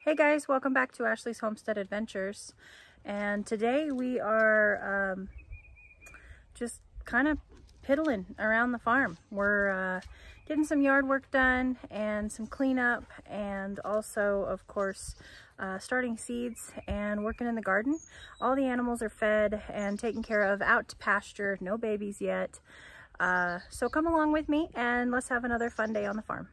Hey guys, welcome back to Ashley's Homestead Adventures. And today we are just kind of piddling around the farm. We're getting some yard work done and some cleanup, and also of course starting seeds and working in the garden. All the animals are fed and taken care of, out to pasture, no babies yet. So come along with me and let's have another fun day on the farm.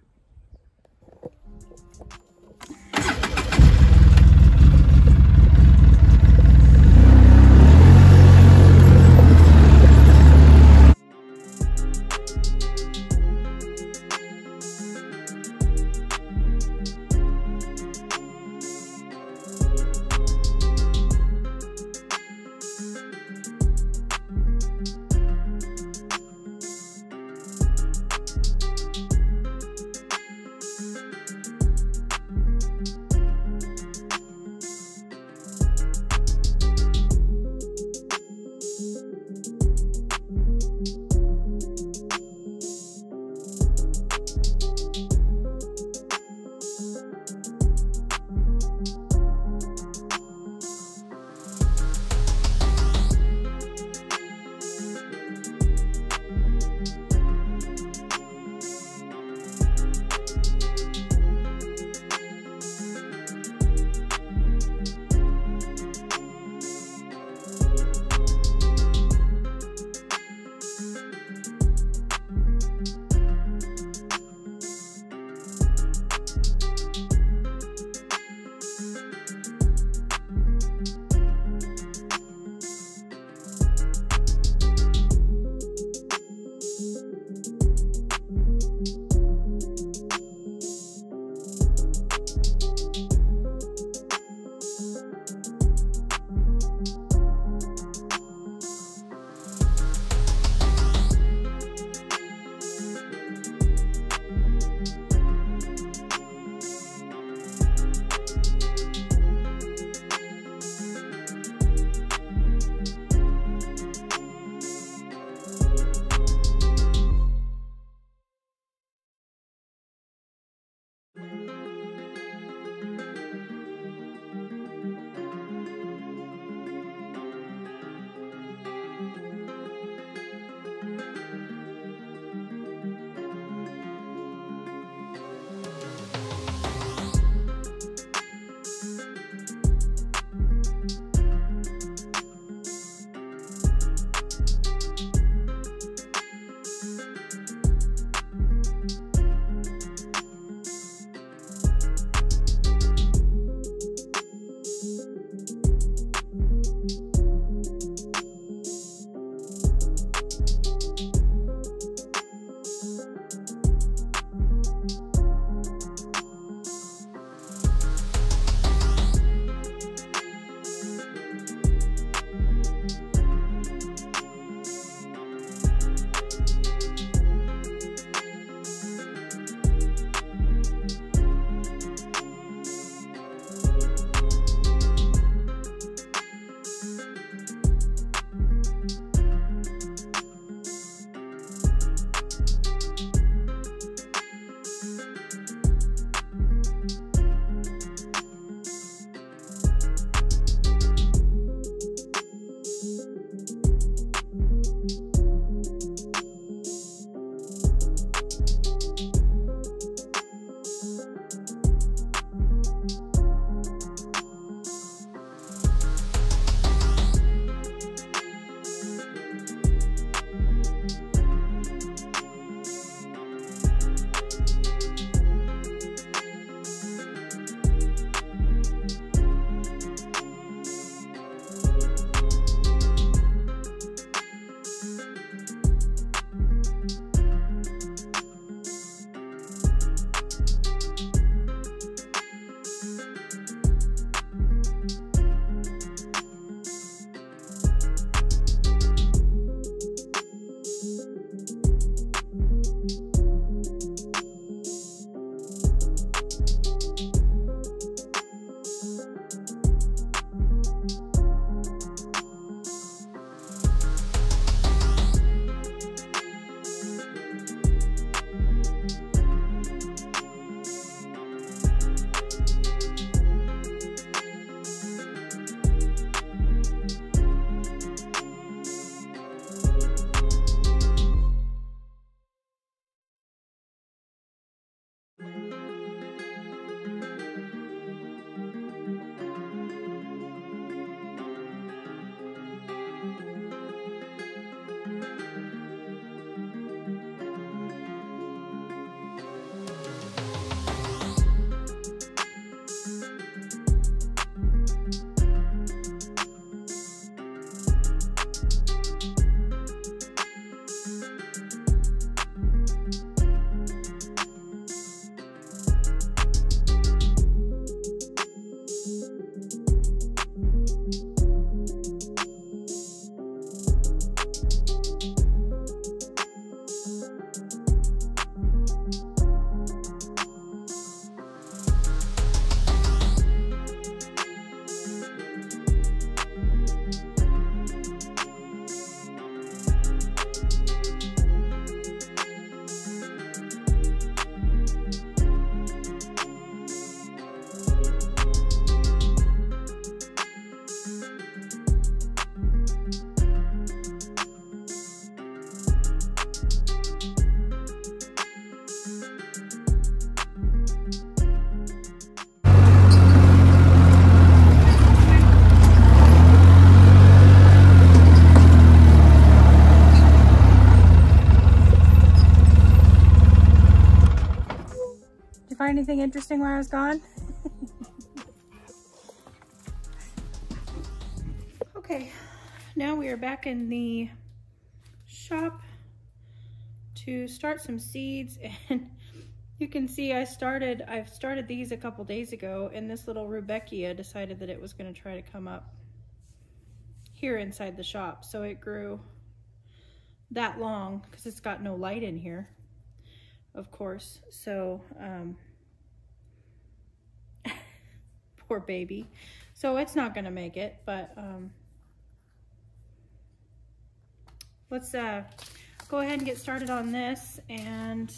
anything interesting while I was gone? Okay, now we are back in the shop to start some seeds, and you can see I've started these a couple days ago, and this little rudbeckia decided that it was going to try to come up here inside the shop. So it grew that long because it's got no light in here, of course. So poor baby. So it's not going to make it, but let's go ahead and get started on this. And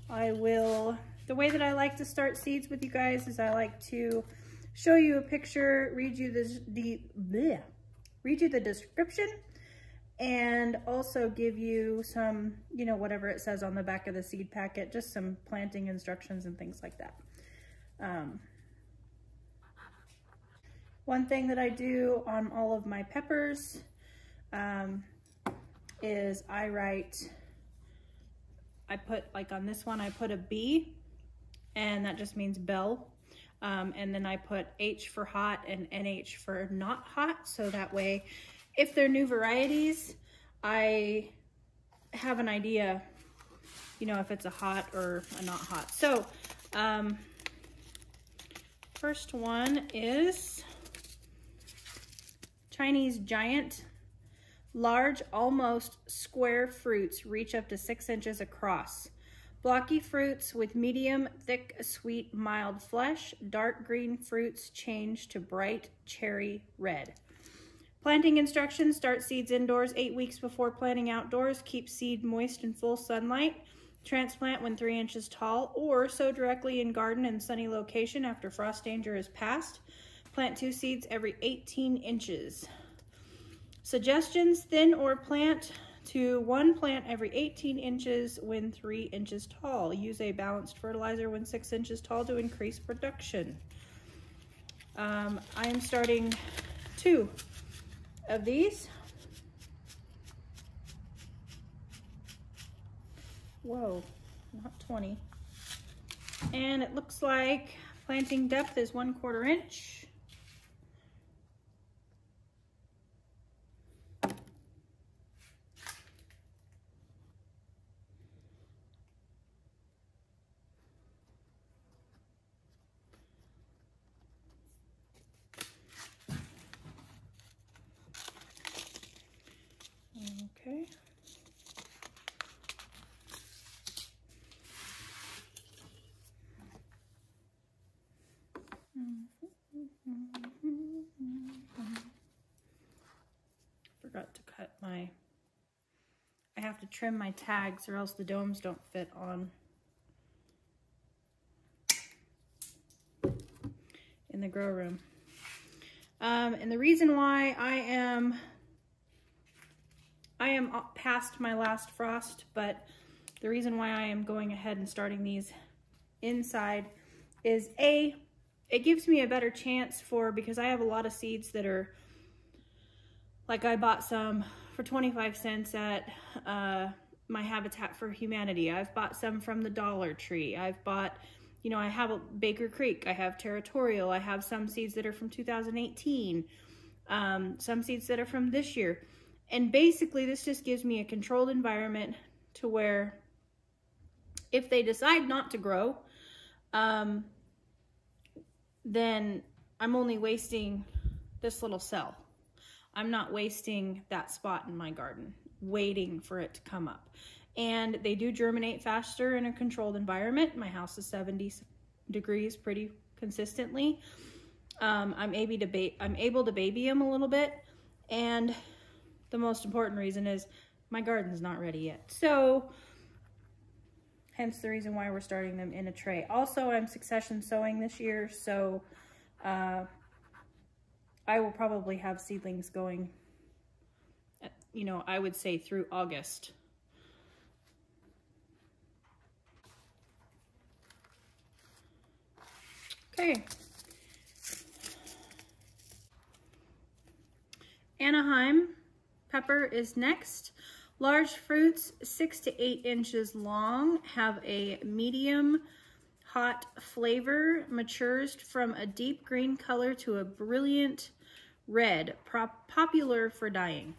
I will, the way that I like to start seeds with you guys is I like to show you a picture, read you the description, and also give you some, you know, whatever it says on the back of the seed packet, just some planting instructions and things like that. One thing that I do on all of my peppers is I put, like on this one, I put a B, and that just means bell. And then I put H for hot and NH for not hot. So that way, if they're new varieties, I have an idea, you know, if it's a hot or a not hot. So, first one is Chinese Giant. Large, almost square fruits reach up to 6 inches across. Blocky fruits with medium, thick, sweet, mild flesh. Dark green fruits change to bright cherry red. Planting instructions: start seeds indoors 8 weeks before planting outdoors. Keep seed moist in full sunlight. Transplant when 3 inches tall, or sow directly in garden in sunny location after frost danger is past. Plant 2 seeds every 18 inches. Suggestions: thin or plant to 1 plant every 18 inches when 3 inches tall. Use a balanced fertilizer when 6 inches tall to increase production. I am starting 2 of these. Whoa, not 20. And it looks like planting depth is 1/4 inch. Okay. Forgot to cut my, I have to trim my tags or else the domes don't fit on in the grow room. And the reason why I am past my last frost, but the reason why I am going ahead and starting these inside is A, it gives me a better chance for, because I have a lot of seeds that are, like I bought some for 25 cents at my Habitat for Humanity. I've bought some from the Dollar Tree. I've bought, you know, I have a Baker Creek, I have Territorial, I have some seeds that are from 2018, some seeds that are from this year. And basically this just gives me a controlled environment to where if they decide not to grow, then I'm only wasting this little cell. I'm not wasting that spot in my garden waiting for it to come up. And they do germinate faster in a controlled environment. My house is 70 degrees pretty consistently. I'm able to baby them a little bit, and the most important reason is my garden's not ready yet. So hence the reason why we're starting them in a tray. Also, I'm succession sowing this year, so I will probably have seedlings going, you know, I would say through August. Okay. Anaheim pepper is next. Large fruits, 6 to 8 inches long, have a medium hot flavor, matures from a deep green color to a brilliant red, popular for dyeing.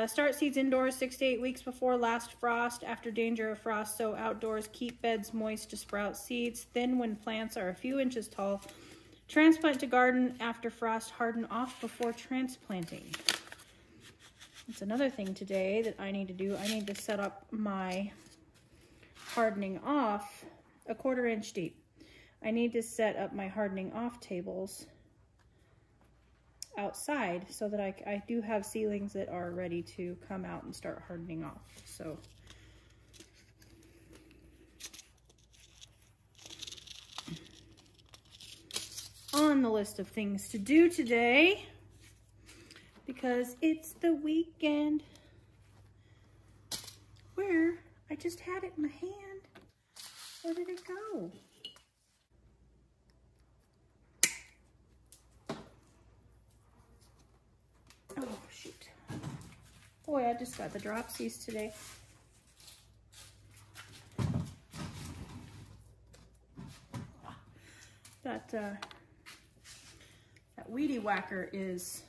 Start seeds indoors 6 to 8 weeks before last frost. After danger of frost, sow outdoors. Keep beds moist to sprout seeds. Thin when plants are a few inches tall. Transplant to garden after frost. Harden off before transplanting. That's another thing today that I need to do. I need to set up my hardening off a 1/4 inch deep. I need to set up my hardening off tables outside so that I do have seedlings that are ready to come out and start hardening off. So on the list of things to do today, because it's the weekend. Where? I just had it in my hand. Where did it go? Oh, shoot. Boy, I just got the dropsies today. That Weedy whacker is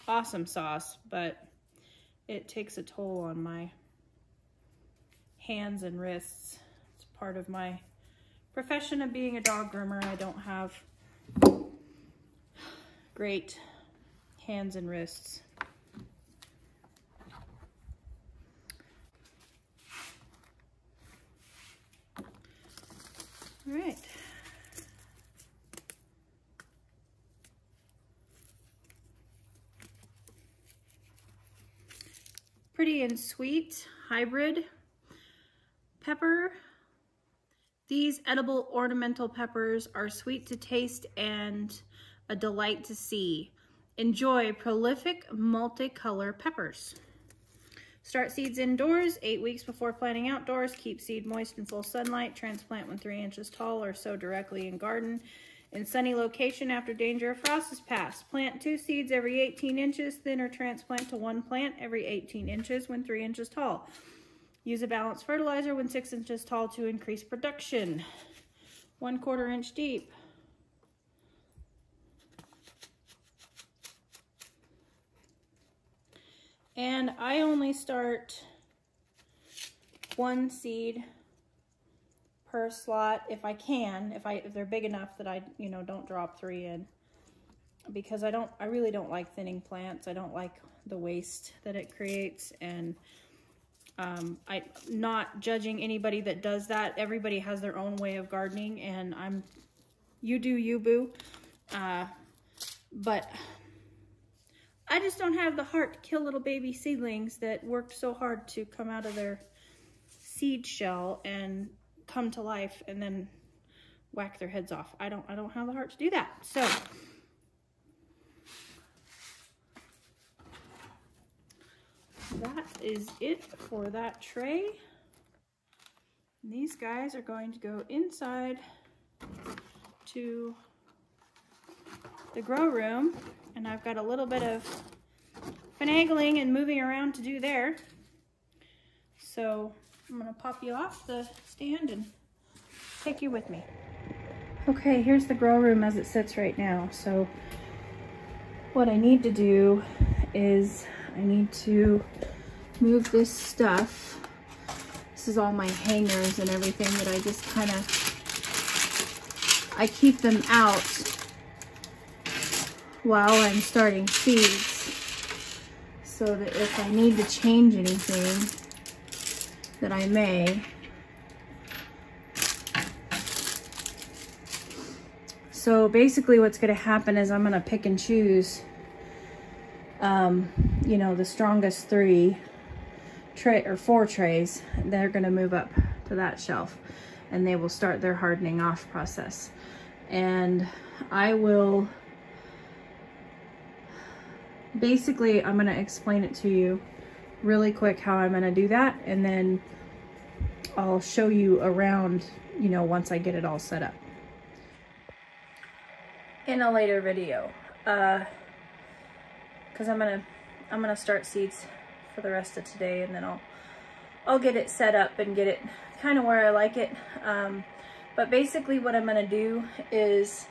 awesome sauce, but it takes a toll on my hands and wrists. It's part of my profession of being a dog groomer. I don't have great hands and wrists. All right. Pretty and sweet hybrid pepper. These edible ornamental peppers are sweet to taste and a delight to see. Enjoy prolific multicolor peppers. Start seeds indoors 8 weeks before planting outdoors. Keep seed moist in full sunlight. Transplant when 3 inches tall or sow directly in garden in sunny location after danger of frost is passed. Plant 2 seeds every 18 inches, thin, or transplant to 1 plant every 18 inches when 3 inches tall. Use a balanced fertilizer when 6 inches tall to increase production. 1/4 inch deep. And I only start 1 seed per slot if I can, if they're big enough that I, don't drop 3 in, because I really don't like thinning plants. I don't like the waste that it creates, and I'm not judging anybody that does that. Everybody has their own way of gardening, and you do you, boo. But I just don't have the heart to kill little baby seedlings that worked so hard to come out of their seed shell and come to life and then whack their heads off. I don't have the heart to do that. So that is it for that tray. And these guys are going to go inside to the grow room, and I've got a little bit of finagling and moving around to do there. So I'm gonna pop you off the stand and take you with me. Okay, here's the grow room as it sits right now. So what I need to do is I need to move this stuff. This is all my hangers and everything that I just I keep them out while I'm starting seeds, so that if I need to change anything, that I may. So basically what's going to happen is I'm going to pick and choose, the strongest 4 trays. They're going to move up to that shelf, and they will start their hardening off process. And I will, basically, I'm going to explain it to you really quick how I'm going to do that, and then I'll show you around, once I get it all set up in a later video, because I'm gonna start seeds for the rest of today, and then I'll get it set up and get it kind of where I like it. But basically what I'm going to do is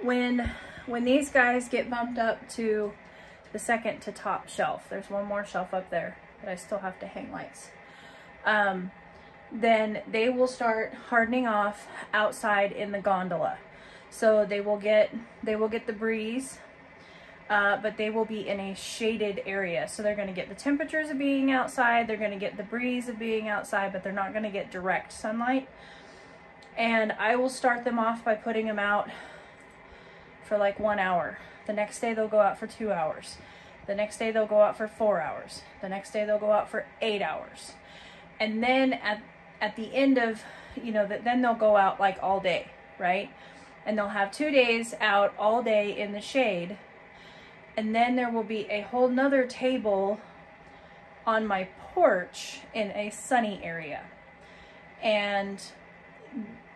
when these guys get bumped up to the second to top shelf, there's one more shelf up there that I still have to hang lights, then they will start hardening off outside in the gondola. So they will get the breeze, but they will be in a shaded area. So they're going to get the temperatures of being outside, they're going to get the breeze of being outside, but they're not going to get direct sunlight. And I will start them off by putting them out for like 1 hour. The next day they'll go out for 2 hours. The next day they'll go out for 4 hours. The next day they'll go out for 8 hours. And then at the end of, you know, then they'll go out like all day, right? And they'll have 2 days out all day in the shade. And then there will be a whole nother table on my porch in a sunny area. And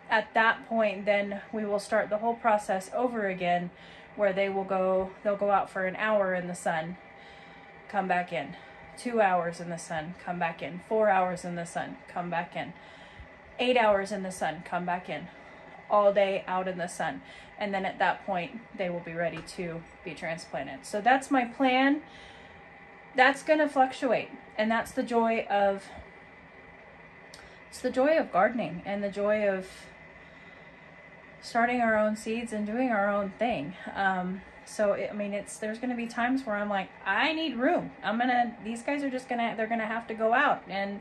at that point, then we will start the whole process over again, where they'll go out for an hour in the sun, come back in, 2 hours in the sun, come back in, 4 hours in the sun, come back in, 8 hours in the sun, come back in, all day out in the sun. And then at that point, they will be ready to be transplanted. So that's my plan. That's going to fluctuate. And that's the joy of, it's the joy of gardening and the joy of starting our own seeds and doing our own thing. So I mean, there's going to be times where I'm like, I need room. These guys are just they're going to have to go out, and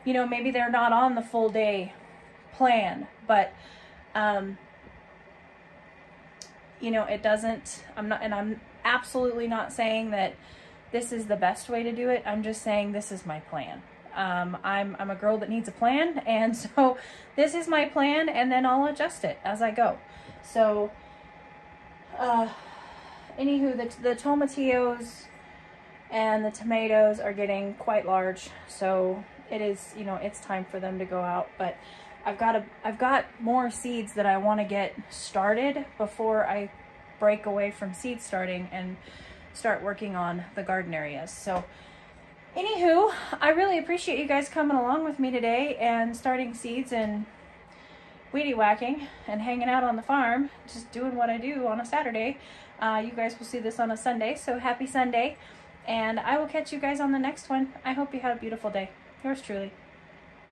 you know, maybe they're not on the full day plan, but you know, it doesn't, I'm absolutely not saying that this is the best way to do it. I'm just saying this is my plan. I'm a girl that needs a plan, and so this is my plan, and then I'll adjust it as I go. So anywho, the tomatillos and the tomatoes are getting quite large, so it is, you know, it's time for them to go out. But I've got more seeds that I want to get started before I break away from seed starting and start working on the garden areas. So anywho, I really appreciate you guys coming along with me today and starting seeds and weedy whacking and hanging out on the farm, just doing what I do on a Saturday. You guys will see this on a Sunday, so happy Sunday, and I will catch you guys on the next one. I hope you have a beautiful day. Yours truly.